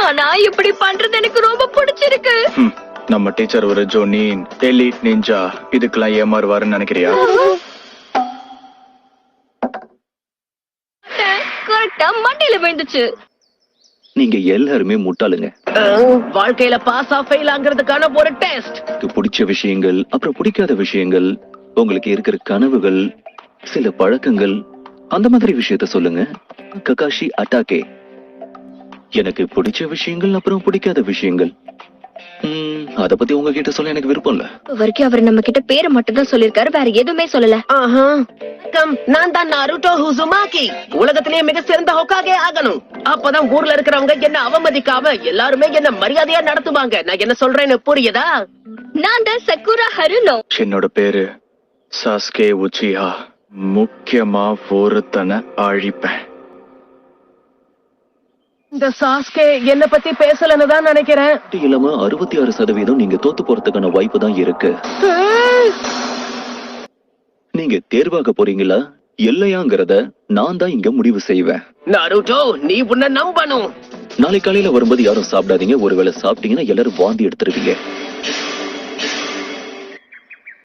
ஆனா இப்படி பண்றது எனக்கு ரொம்ப பிடிச்சிருக்கு. நம்ம டீச்சர் ஒரு ஜோனின் எலிட் நிஞ்சா, இதுக்கெல்லாம் ஏமாறுவாருன்னு நினைக்கிறியா? கரெக்டா மண்டையில விழுந்துச்சு. நீங்க எல்லாருமே முட்டாளுங்க. வாழ்க்கையில பாஸ் ஆ ஃபெயில் ஆங்கிறதுக்கான ஒரு டெஸ்ட். பிடிச்ச விஷயங்கள், அப்புறம் பிடிக்காத விஷயங்கள், உங்களுக்கு இருக்கிற கனவுகள், சில பழக்கங்கள், அந்த மாதிரி விஷயத்த சொல்லுங்க. ககாஷி அட்டாகே. எனக்கு பிடிச்ச விஷயங்கள், அப்புறம் பிடிக்காத விஷயங்கள். அத பத்தி உங்ககிட்ட சொல்ல எனக்கு விருப்பம் இல்ல. வரைக்கும் அவர் நம்ம கிட்ட பேரை மட்டும் தான் சொல்லிருக்காரு, வேற எதுவுமே சொல்லல. நான் தான் நாருட்டோ உசுமாகி. உலகத்திலேயே மிக சிறந்த ஹோக்காகே ஆகணும். அப்பதான் ஊர்ல இருக்கிறவங்க என்ன அவமதிக்காம எல்லாருமே என்ன மரியாதையா நடத்துவாங்க. நான் என்ன சொல்றேன்னு புரியுதா? நான் தான் சக்குரா ஹருனோ. என்னோட பேரு சாஸ்கே உச்சிஹா. முக்கியமா ஒருத்தனை அழிப்பேன். இந்த சாஸ்கே என்ன பத்தி பேசலன்னு தான் நினைக்கிறேன். இல்லாம 66% நீங்க தோத்து போறதுக்கான வாய்ப்பு தான் இருக்கு. நீங்க தேர்வாக போறீங்களா இல்லையாங்கிறத நான் தான் இங்க முடிவு செய்வேன். நாருட்டோ, நீ உன்னை நம்பணும். நாளை காலையில வரும்போது யாரும் சாப்பிடாதீங்க. ஒருவேளை சாப்பிட்டீங்கன்னா எல்லாரும் வாந்தி எடுத்துருவீங்க.